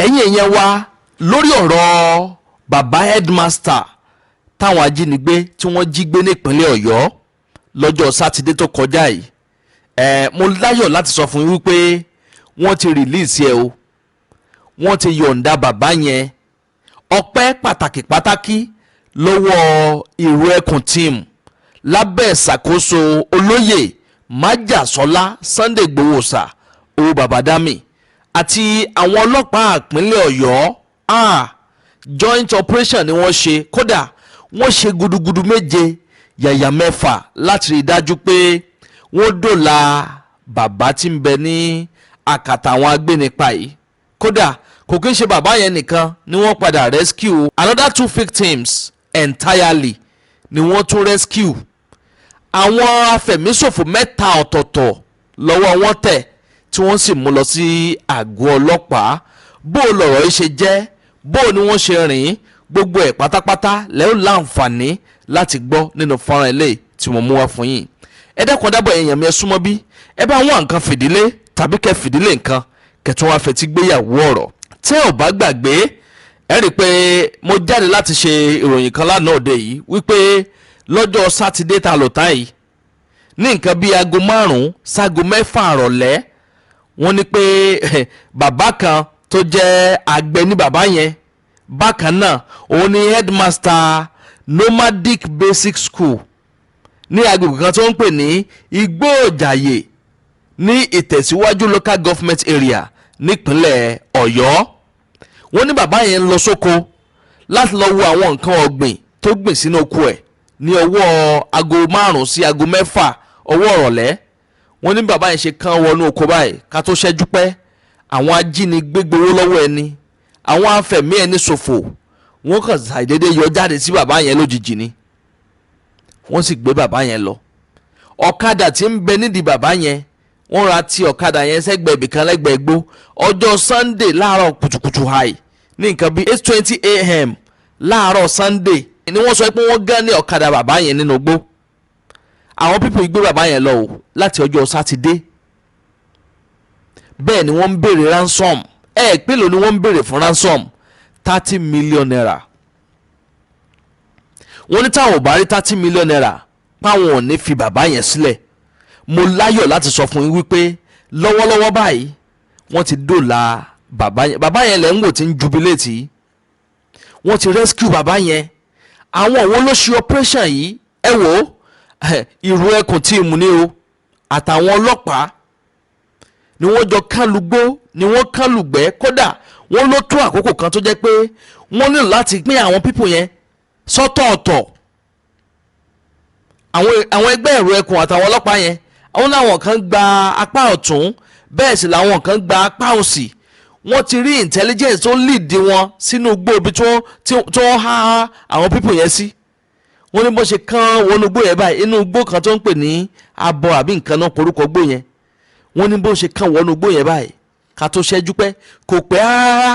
ẹ̀yin èèyàn wa lórí ọ̀rọ̀ bàbá Headmaster táwọn ajínigbé tí wọ́n jí gbé ní ìpínlẹ̀ Ọ̀yọ́ lọ́jọ́ sátidé tó kọjá yìí mo láyọ̀ láti sọ fún yín wípé wọ́n ti release ẹ o, wọ́n ti yọ̀ǹda bàbá yẹn. ọpẹ́ pàtàkì lọ́wọ́ Iru Ekun team lábẹ́ ìṣàkóso olóyè májàsọ́lá Sunday Igboho Osa owó babadami àti àwọn ọlọ́pàá ìpínlẹ̀ Ọ̀yọ́. Joint operation ni wọ́n ṣe, kódà wọ́n ṣe gudugudu méje yàyà mẹ́fà láti rí i dájú pé wọ́n dòla bàbá tí ń bẹ ní àkàtà àwọn agbénipa yìí. kódà kò kí ń ṣe bàbá yẹn nìkan ni wọ́n padà rescue, another 2 victims entirely ni wọ́n tún rescue. àwọn afẹ̀míṣòfò 3 ọ̀tọ̀ọ̀tọ̀ lọ́wọ́ wọn tẹ̀ tí wọ́n sì mú lọ sí àgọ́ ọlọ́pàá. bó lọ̀rọ̀ yìí ṣe jẹ́, bó ni wọ́n ṣe rìn, gbogbo ẹ̀ pátápátá lẹ́ ó láǹfààní láti gbọ́ nínú fọ́nrán ilé tí mo mú wá fún yín. ẹ dákun dábọ̀ èèyàn mi ẹ súnmọ́ bí ẹ bá wọn nǹkan fìdílé tàbí kẹ́ fìdílé nǹkan kẹtùn wá fetí gbéyàwó ọ̀rọ̀. tẹ́ ò bá gbàgbé ẹ rí i pé mo jáde láti ṣe ìròyìn kan lánàá òde yìí wípé lọ́jọ́ sátidé ta lò tán yìí ní nǹkan bíi aago 5 sáago 6 àrọ̀lẹ́ wọ́n ní pé bàbá kan tó jẹ́ àgbẹ̀ ní bàbá yẹn, bákan náà òun ni Headmaster Nomadic Basic School ní agbègbè kan tó ń pè ní Igboho ní ìtẹ̀síwájú local government area nípínlẹ̀ Ọ̀yọ́. wọ́n ní bàbá yẹn lọ sóko láti lọ wo àwọn nǹkan ọ̀gbìn tó gbìn sínú oko ẹ̀ ní ọwọ́ aago 5 sí aago 6 ọwọ́ ìrọ̀lẹ́. wọ́n ní bàbá yẹn ṣe kán wọnú oko báyìí ká tó ṣẹ́jú pẹ́ àwọn ajínigbé gbowó lọ́wọ́ ẹni, àwọn afẹ̀mí ẹni ṣòfò, wọ́n kàn ṣàìdédé yọ jáde sí bàbá yẹn lójijì ni wọ́n sì gbé bàbá yẹn lọ. ọ̀kadà tí ń bẹ nídìí bàbá yẹn wọ́n ra ti ọ̀kadà yẹn sẹ́gbẹ̀ẹ́ ibìkan lẹ́gbẹ̀ẹ́ igbó. ọjọ́ Sunday láàárọ̀ kùtùkùtù hàì ní nǹkan bíi 8:20 a.m. láàárọ̀ Sunday ni wọ́n sọ pé wọ́n gán ní ọ̀kadà bàbá yẹn nínú igbó. àwọn pípọ̀ gbé bàbá yẹn lọ o láti ọjọ́ sátidé. bẹ́ẹ̀ ni wọ́n ń béèrè ransom. pèlò ni wọ́n ń béèrè fún ransom 30 million naira. wọ́n ní táwọn ò bá rí 30 million naira páwọn ò ní fi bàbá yẹn sílẹ̀. mo láyọ̀ láti sọ fún yín wípé lọ́wọ́lọ́wọ́ báyìí wọ́n ti dòla bàbá yẹn. bàbá yẹn lẹ́ ń wò tí ń jubilate, wọ́n ti rescue bàbá yẹn. àwọn òun ló ṣe operation yìí ẹ wò ó Iru Ekun team ni o àtàwọn ọlọ́pàá ni wọ́n jọ kálùgbó ni wọ́n kálùgbẹ́. kódà wọ́n ló tó àkókò kan tó jẹ́ pé wọ́n nílò láti pín àwọn people yẹn sọ́tọ̀ọ̀tọ̀. àwọn ẹgbẹ́ Iru Ekun àtàwọn ọlọ́pàá yẹn àwọn làwọn kan gba apá ọ̀tún bẹ́ẹ̀ sì làwọn kan gba apá òsì. wọ́n ti rí intelligence tó lead wọn sínú igbó ibi tí wọ́n há àwọn people yẹn sí. wọ́n ní bó ṣe kán wọnú igbó yẹn báyìí inú igbó kan tó ń pè ní abọ àbí nǹkan náà porúkọ igbó yẹn. wọ́n ní bó ṣe kán wọnú igbó yẹn báyìí ká tó ṣẹ́jú pẹ́ kò pẹ́ rárá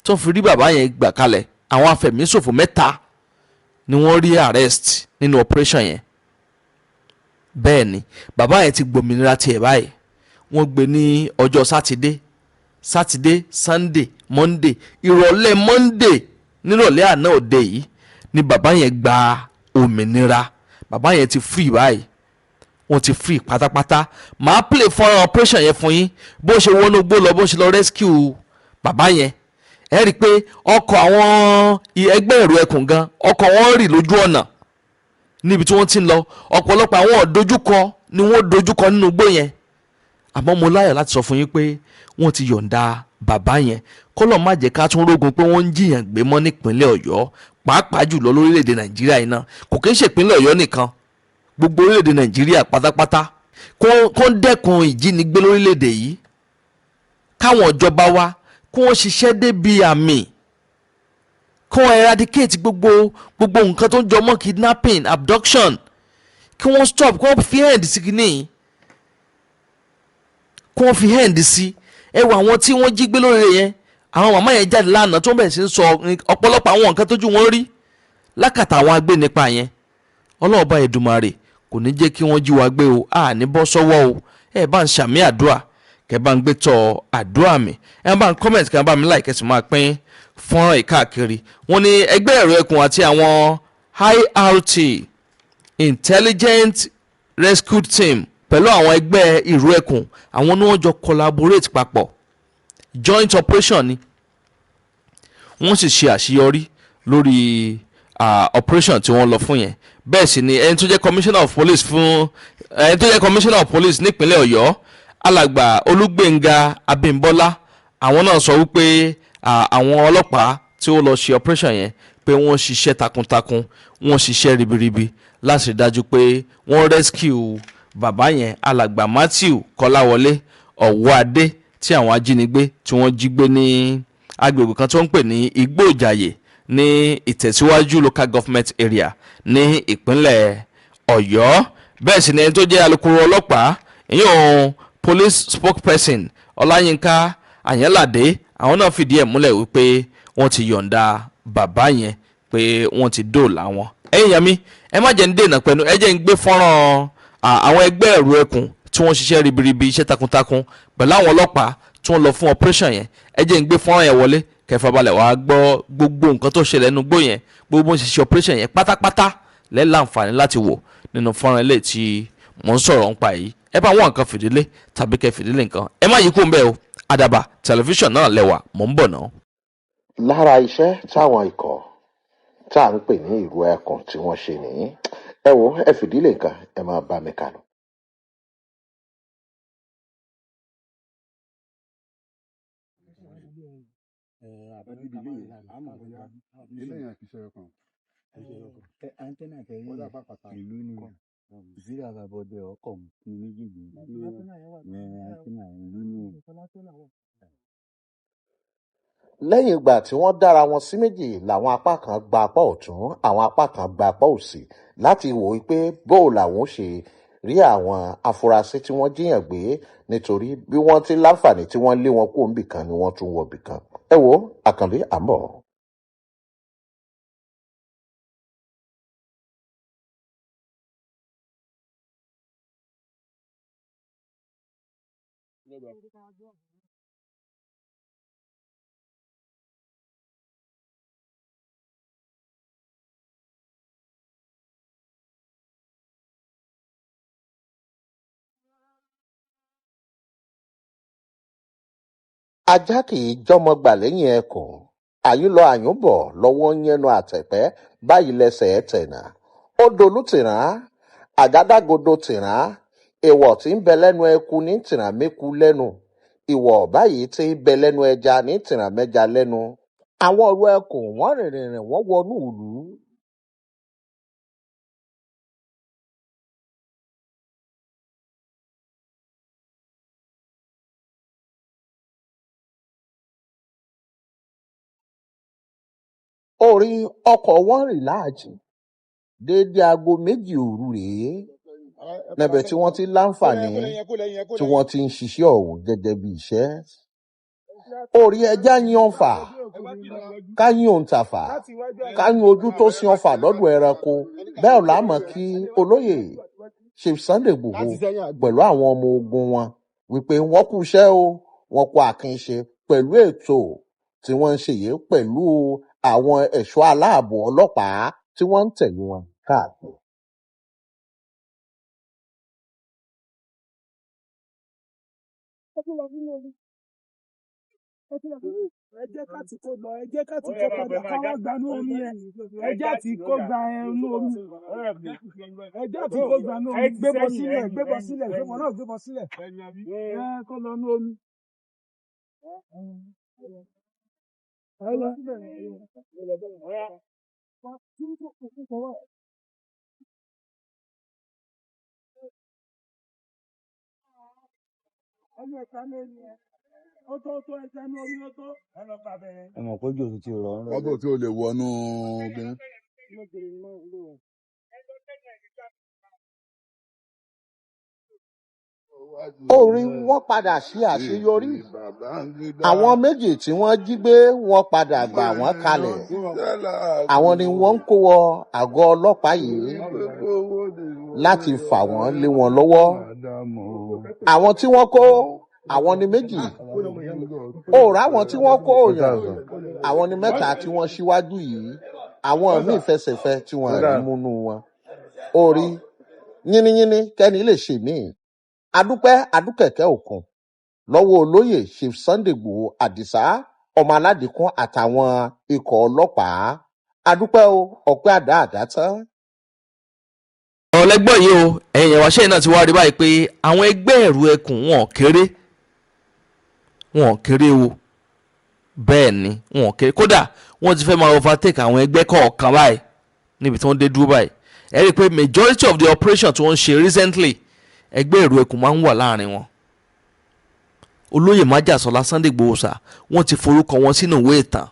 tó fi rí bàbá yẹn gbà kalẹ̀. àwọn afẹ̀míṣòfò 3 ni wọ́n rí arrest nínú operation yẹn. bẹ́ẹ̀ ni bàbá yẹn ti gbòmìnira tiẹ̀ báyìí. wọ́n gbé ní ọjọ́ sátidé Sunday Monday ìrọ̀lẹ́ Monday nírọ̀lẹ́ àná òde yìí ni bàbá yẹn gba òmìnira. bàbá yẹn ti free báyìí, wọ́n ti free pátápátá. màá play fọ́nrán operation yẹn fún yín bó ṣe wọnú gbó lọ bó ṣe lọ rescue bàbá yẹn. ẹ rí i pé ọkọ̀ àwọn ẹgbẹ́ Iru Ekun gan ọkọ̀ wọn rì lójú ọ̀nà níbi tí wọ́n ti ń lọ. ọ̀pọ̀lọpọ̀ àwọn dojúkọ ni wọ́n dojúkọ nínú igbó yẹn. àmọ́ mo láyọ̀ láti sọ fún yín pé wọ́n ti yọ̀ǹda bàbá yẹn. kọ́lọ̀ má jẹ́ ká tún rógun pé wọ́n ń jiyàn gbé mọ́ nípínlẹ̀ Ọ̀yọ́ pàápàá jùlọ lórílẹ̀‐èdè Nàìjíríà yìí náà. kò kí ń ṣèpínlẹ̀ Ọ̀yọ́ nìkan, gbogbo orílẹ̀‐èdè Nàìjíríà pátápátá kó ń dẹ́kun ìjínigbé lórílẹ̀‐èdè yìí. káwọn ìjọba wa kó wọ́n ṣiṣẹ́ débi àmì, kó wọ́n eradicate gbogbo nǹkan tó ń jọ mọ́ kidnapping abduction, kí wọ́n stop, kí wọ́n fi hand sí kìíní, kí wọ́n fi hand sí. ẹ wo àwọn tí wọ́n jí gbé lórí yẹn, àwọn màmá yẹn jáde lánàá tó ń bẹ̀rẹ̀ sí ń sọ ọ̀pọ̀lọpọ̀ àwọn nǹkan tójú wọn rí lákàtà àwọn agbénipa yẹn. Ọlọ́ọ̀bá Èdùmàrè kò ní jẹ́ kí wọ́n jí wa gbé o, ní bọ́ sọ́wọ́ o. ẹ bá ń ṣàmì àdúrà kẹ́ bá ń gbé tọ àdúrà mi, ẹ bá ń comment, kẹ́ bá mi like, kẹ́ sì máa pín fọ́nrán ìkáàkiri. Wọ́n ní ẹgbẹ́ Iru Ekun àti àwọn IRT Intelligent Rescue Team pẹ̀lú àwọn ẹgbẹ́ Iru Ekun, àwọn ni wọ́n jọ collaborate papọ̀, joint operation ni wọ́n sì ṣe àṣeyọrí lórí operation tí wọ́n lọ fún yẹn. Bẹ́ẹ̀ sì ni ẹni tó jẹ́ commissioner of police nípínlẹ̀ Ọ̀yọ́, alàgbà Olúgbénga Abímbọ́lá, àwọn náà sọ wípé àwọn ọlọ́pàá tí ó lọ ṣe operation yẹn pé wọ́n ṣiṣẹ́ takuntakun, wọ́n ṣiṣẹ́ ribiribi láti rí dájú pé wọ́n rescue bàbá yẹn, alàgbà Matthew Kọ́láwọlé Ọ̀wọ́adé, tí àwọn ajínigbé tí wọ́n jí gbé ní agbègbè kan tí wọ́n ń pè ní Igbó Ìjàyè ní Ìtẹ̀síwájú local government area ní ìpínlẹ̀ Ọ̀yọ́. Bẹ́ẹ̀ sì ni ẹni tó jẹ́ alukoro ọlọ́pàá, ìyẹn police spokesperson Ọláyínká Àyànládé, àwọn náà fìdí ẹ̀ múlẹ̀ wípé wọ́n ti yọ̀ǹda bàbá yẹn, pé wọ́n ti dóòlà wọn. Ẹ̀yin yẹn mi, ẹ má jẹ́ ń dènà pẹ̀lú, ẹ jẹ́ ń gbé fọ́nrán àwọn ẹgbẹ́ Iru Ekun tí wọ́n ṣiṣẹ́ ribiribi, iṣẹ́ takuntakun pẹ̀lú àwọn ọlọ́pàá tí wọ́n lọ fún operation yẹn. Ẹ jẹ́ ń gbé fọ́nrán yẹn wọlé, kẹfà balẹ̀ wàá gbọ́ gbogbo nǹkan tó ṣẹlẹ̀ nínú gbó yẹn, gbogbo ń ṣiṣẹ́ operation yẹn pátápátá lẹ́ láǹfààní láti wò nínú fọ́nrán ilé tí mò ń sọ̀rọ̀ nípa yìí. Ẹ bá wọn nǹkan fìdílé tàbí kẹ́ fìdílé nǹkan, ẹ má yí kó ń bẹ́ẹ̀ o. Àdàbà tẹlifíṣàn náà lẹ́wà, mò ń bọ̀ náà. Lára iṣẹ́ táwọn ikọ̀ tá à ń pè ní Iru Ekun tí wọ́n ṣe nìyí. Ẹ wo, ẹ fìdílé nǹkan, ẹ máa bá mi kà lọ. Lẹ́yìn ìgbà tí wọ́n dára wọn sí méjì, làwọn apá kan gba apá ọ̀tún, àwọn apá kan gba apá òsì láti wò ó pé bóò làwọn ṣe rí àwọn afurasí tí wọ́n jíyàn gbé, nítorí bí wọ́n ti láǹfààní tí wọ́n lé wọn kúrò níbìkan ni wọ́n tún wọ bìkan. Ẹ wo Àkànbí, à ń bọ̀. Ajá kì í jọmọ gbà lẹ́yìn ẹkùn, àyúnlọ àyúnbọ̀ lọ́wọ́ ń yẹnu àtẹ̀pẹ́, báyìí lẹsẹ̀ ẹ̀ tẹ̀nà. Ó dolú tìrán, àgádágodo tìrán, èèwọ̀ tí ń bẹ lẹ́nu ẹku ní tìrán méku lẹ́nu, ìwọ̀ báyìí tí ń bẹ lẹ́nu ẹja ní tìrán mẹ́ja lẹ́nu. Àwọn Iru Ekun wọ́n rìnrìn wọ́n wọnú ìlú. Orí ọkọ̀ wọn rìn láàjì déédé aago 2 òru rèé, níbẹ̀ tí wọ́n ti láǹfààní tí wọ́n ti ń ṣiṣẹ́ ọ̀hún gẹ́gẹ́ bí iṣẹ́. Orí ẹja yín ọ̀fà, ká yín òǹtàfà, ká yín ojú tó sin ọ̀fà lọ́dọ̀ ẹranko. Bẹ́ẹ̀ la mọ̀ kí olóyè Chief Sunday Igboho pẹ̀lú àwọn ọmọ ogun wọn wípé wọ́n kú iṣẹ́ o, wọ́n kú àkínṣe pẹ̀lú ètò tí wọ́n ń ṣe yìí pẹ̀lú àwọn ẹ̀ṣọ́ aláàbò ọlọ́pàá tí wọ́n ń tẹ̀lé wọn káàkiri. Ẹ jẹ́ ká ti kó lọ, ẹ jẹ́ ká ti kó padà ká wá gbanú omi yẹn. Ẹ jẹ́ àti kó gba ẹnu omi. Ẹ jẹ́ àti kó gbanú omi. Gbébọ sílẹ̀, gbébọ sílẹ̀, gbébọ náà gbébọ sílẹ̀. Ẹ kó lọ nú omi. Ẹ mọ̀ pé ojú ti rọ̀ ọ́n. Mọ́tò tí o lè wọnú obìnrin. Orí wọn padà sí àṣeyọrí. Àwọn méjì tí wọ́n jí gbé wọ́n padà gbà wọ́n kalẹ̀. Àwọn ni wọ́n ń kó wọ àgọ́ ọlọ́pàá yìí láti fà wọ́n lé wọn lọ́wọ́. Àwọn tí wọ́n kó àwọn ni méjì òòrùn àwọn tí wọ́n kó òyàn àwọn ni mẹ́ta tí wọ́n ṣíwájú yìí àwọn míì fẹsẹ̀fẹ tí wọ́n rí múnú wọn orí yínníyínní kẹ́ni lè ṣe míì adúpẹ́ adúkẹ̀kẹ́ òkun lọ́wọ́ olóyè Chief Sunday Igboho Àdìsá ọmọ aládìkún àtàwọn ikọ̀ ọlọ́pàá adúpẹ́ o ọpẹ́ àdá tán. ọ̀lẹ́gbọ́n yìí o ẹ̀yìn ẹ̀wà ṣẹ́yìn náà ti wá rí báyìí pé àwọn ẹgbẹ́ Ìrù Ekun wọn kéré o bẹ́ẹ̀ ni wọn kéré kódà wọ́n ti fẹ́ máa overtake àwọn ẹgbẹ́ kọ̀ọ̀kan báyìí níbi tí wọ́n dé dúró báyìí ẹ rí i pé majority of the operation tí wọ́n ń ṣe recently ẹgbẹ́ Ìrù Ekun máa ń wà láàrin wọn. olóyè májàsọ́lá Sunday Igboho Osa wọ́n ti forúkọ wọn sínú ìwé ìtàn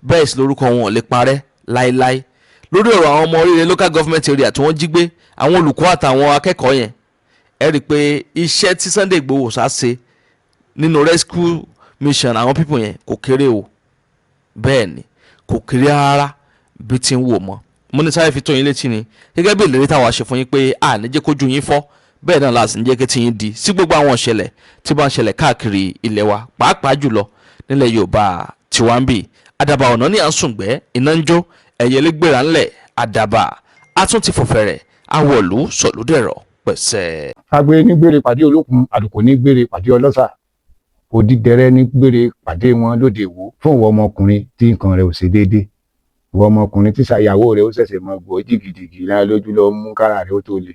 bẹ́ẹ̀ sì lórúkọ wọn ò lè parẹ́ láéláé lórí ọ̀rọ̀ àwọn ọmọ oríire local government area tí wọ́n jí gbé àwọn olùkọ́ àtàwọn akẹ́kọ̀ọ́ yẹn ẹ rí i pé iṣẹ́ tí Sunday Igboho Osa ṣe nínú rescue mission àwọn people yẹn kò kéré o bẹ́ẹ̀ ni kò kéré rárá bí ti ń wò mọ́ mo ní sáré fi tó yín létí ni gẹ́gẹ́ bí ìlérí táwa ṣe fún yín pé a ní jẹ́ kójú yín fọ́ bẹ́ẹ̀ náà láti ń jẹ́ kí tí yín di sí gbogbo àwọn ìṣẹ̀lẹ̀ tí bá ń ṣẹlẹ̀ káàkiri ilẹ̀ wa pàápàá jùlọ nílẹ̀ Yorùbá tiwa ń bì àdàbà ọ̀nà ní à ń sùngbẹ́ iná ń jó ẹ̀yẹlé gbéra ńlẹ̀ àdàbà a tún ti fòfẹ̀rẹ̀ awọ̀lú sọ̀lúdẹ̀rọ̀ pẹ̀sẹ̀. agbe ní gbére pàdé olókun àdùkò ní gbére pàdé ọlọ́sà òdìdẹrẹ́ ní gbére pàdé wọn lóde ìwò fún ìwọ ọmọkùnrin tí nǹkan rẹ̀ ò ṣe déédéé ìwọ ọmọkùnrin tí ṣàyàwó rẹ̀ ó ṣẹ̀ṣẹ̀ mọ gbọ́ jìgìjìgì lára lójú lọ mú kára rẹ̀ ó tó le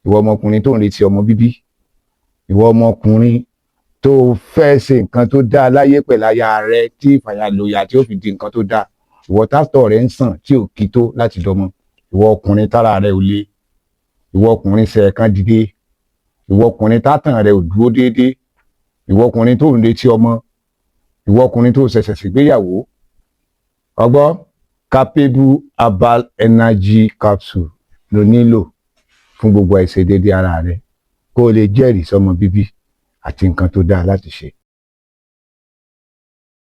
ìwọ ọmọkùnrin tó ń retí ọmọ bíbí ìwọ ọmọkùnrin tó fẹ́ ṣe nǹkan tó dáa láyé pẹ̀lú aya rẹ̀ tí ìfàyàlòyà tí ó fi di nǹkan tó dáa ìwọ tásítọ̀ rẹ̀ ń sàn tí ò kí tó láti dọmọ ìwọ ọkùnrin tára rẹ̀ ò le ìwọ ọkùnrin ṣẹ̀ẹ̀kan dìde ìwọ ọkùnrin tátàn rẹ̀ ò dúró déédéé ìwọ ọkùnrin tó ń retí ọmọ ìwọ ọkùnrin tó ṣẹ̀ṣẹ̀ ṣègbéyàwó ọgbọ́ capable herbal energy capsule ló nílò fún gbogbo àìṣedéédé ara rẹ̀ kó o lè jẹ́rìí sọmọ bíbí àti nǹkan tó dáa láti ṣe.